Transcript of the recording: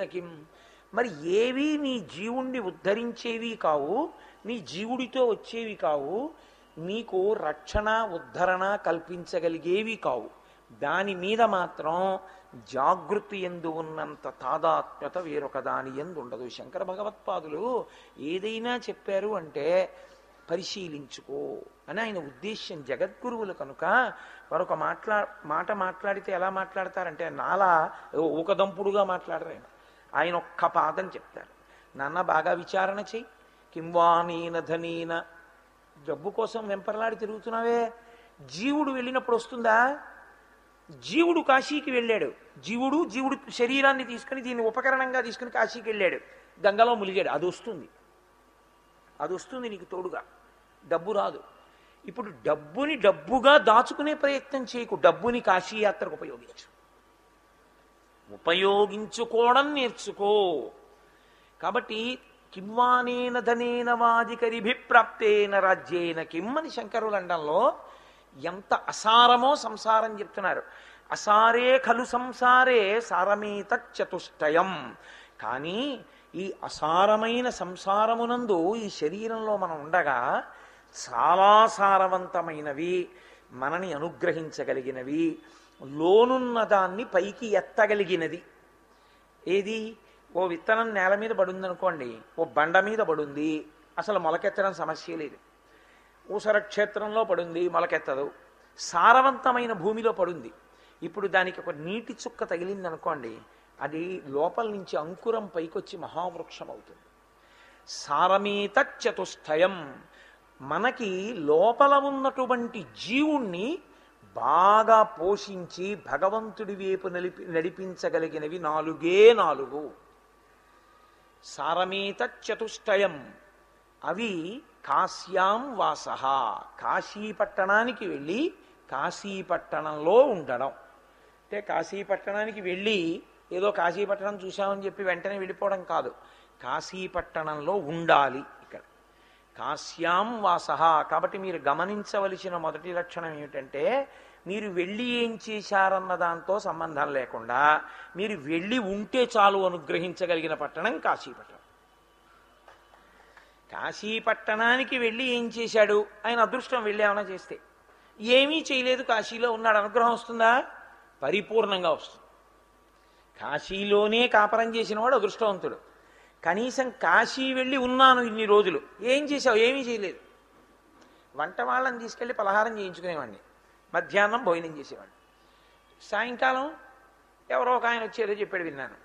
కిం. మరి ఏవి నీ జీవుణ్ణి ఉద్ధరించేవి కావు, నీ జీవుడితో వచ్చేవి కావు, నీకు రక్షణ ఉద్ధరణ కల్పించగలిగేవి కావు. దాని మీద మాత్రం జాగృతి ఎందు ఉన్నంత తాదాత్మ్యత వేరొక దాని ఎందు ఉండదు. శంకర భగవత్పాదులు ఏదైనా చెప్పారు అంటే పరిశీలించుకో అని ఆయన ఉద్దేశ్యం. జగద్గురువులు కనుక మరొక మాట మాట్లాడితే ఎలా మాట్లాడతారంటే నాలా ఊకదంపుడుగా మాట్లాడరు. ఆయన ఒక్క పాదం చెప్తారు, నాన్న బాగా విచారణ చెయ్యి. కింవానీన ధనీన, డబ్బు కోసం వెంపర్లాడి తిరుగుతున్నావే, జీవుడు వెళ్ళినప్పుడు వస్తుందా? జీవుడు కాశీకి వెళ్ళాడు, జీవుడు శరీరాన్ని తీసుకుని దీన్ని ఉపకరణంగా తీసుకుని కాశీకి వెళ్ళాడు, గంగలో ములిగాడు, అది వస్తుంది నీకు తోడుగా. డబ్బు రాదు. ఇప్పుడు డబ్బుని డబ్బుగా దాచుకునే ప్రయత్నం చేయకు, డబ్బుని కాశీయాత్రకు ఉపయోగించుకోవడం నేర్చుకో. కాబట్టి కింవానేన ధనేన వాజికరిభిప్రాప్తేన రాజ్యేన కిమ్మని శంకరులు అండంలో ఎంత అసారమో సంసారం చెప్తున్నారు. అసారే ఖలు సంసారే సారమేత చతుష్టయం. కానీ ఈ అసారమైన సంసారమునందు ఈ శరీరంలో మనం ఉండగా చాలా సారవంతమైనవి, మనని అనుగ్రహించగలిగినవి, లోనున్న దాన్ని పైకి ఎత్తగలిగినది. ఏది? ఓ విత్తనం నేల మీద పడుందనుకోండి, ఓ బండ మీద పడుంది, అసలు మొలకెత్తడం సమస్య లేదు. ఊసర క్షేత్రంలో పడుంది, మొలకెత్తదు. సారవంతమైన భూమిలో పడుంది. ఇప్పుడు దానికి ఒక నీటి చుక్క తగిలిందనుకోండి, అది లోపల నుంచి అంకురం పైకొచ్చి మహావృక్షం అవుతుంది. సారమేత చతుష్టయం. మనకి లోపల ఉన్నటువంటి జీవుణ్ణి బాగా పోషించి భగవంతుడి వైపు నడిపించగలిగినవి నాలుగే నాలుగు. సారమేత చతుష్టయం. అవి కాశ్యాం వాస, కాశీపట్టణానికి వెళ్ళి కాశీపట్టణంలో ఉండడం. అంటే కాశీపట్టణానికి వెళ్ళి ఏదో కాశీపట్టణం చూశామని చెప్పి వెంటనే వెళ్ళిపోవడం కాదు, కాశీపట్టణంలో ఉండాలి. ఇక్కడ కాశ్యాం వాస. కాబట్టి మీరు గమనించవలసిన మొదటి లక్షణం ఏమిటంటే, మీరు వెళ్ళి ఏం చేశారన్న దాంతో సంబంధం లేకుండా మీరు వెళ్ళి ఉంటే చాలు అనుగ్రహించగలిగిన పట్టణం కాశీపట్టణం. కాశీపట్టణానికి వెళ్ళి ఏం చేశాడు? ఆయన అదృష్టం వెళ్ళి ఏమైనా చేస్తే. ఏమీ చేయలేదు, కాశీలో ఉన్నాడు, అనుగ్రహం వస్తుందా? పరిపూర్ణంగా వస్తుంది. కాశీలోనే కాపరం చేసిన వాడు అదృష్టవంతుడు. కనీసం కాశీ వెళ్ళి ఉన్నాను ఇన్ని రోజులు, ఏం చేశావు? ఏమీ చేయలేదు. వంట వాళ్ళని తీసుకెళ్ళి పలహారం చేయించుకునేవాడిని, మధ్యాహ్నం భోజనం చేసేవాడిని, సాయంకాలం ఎవరో ఒక ఆయన వచ్చి ఏదో చెప్పాడు విన్నాను,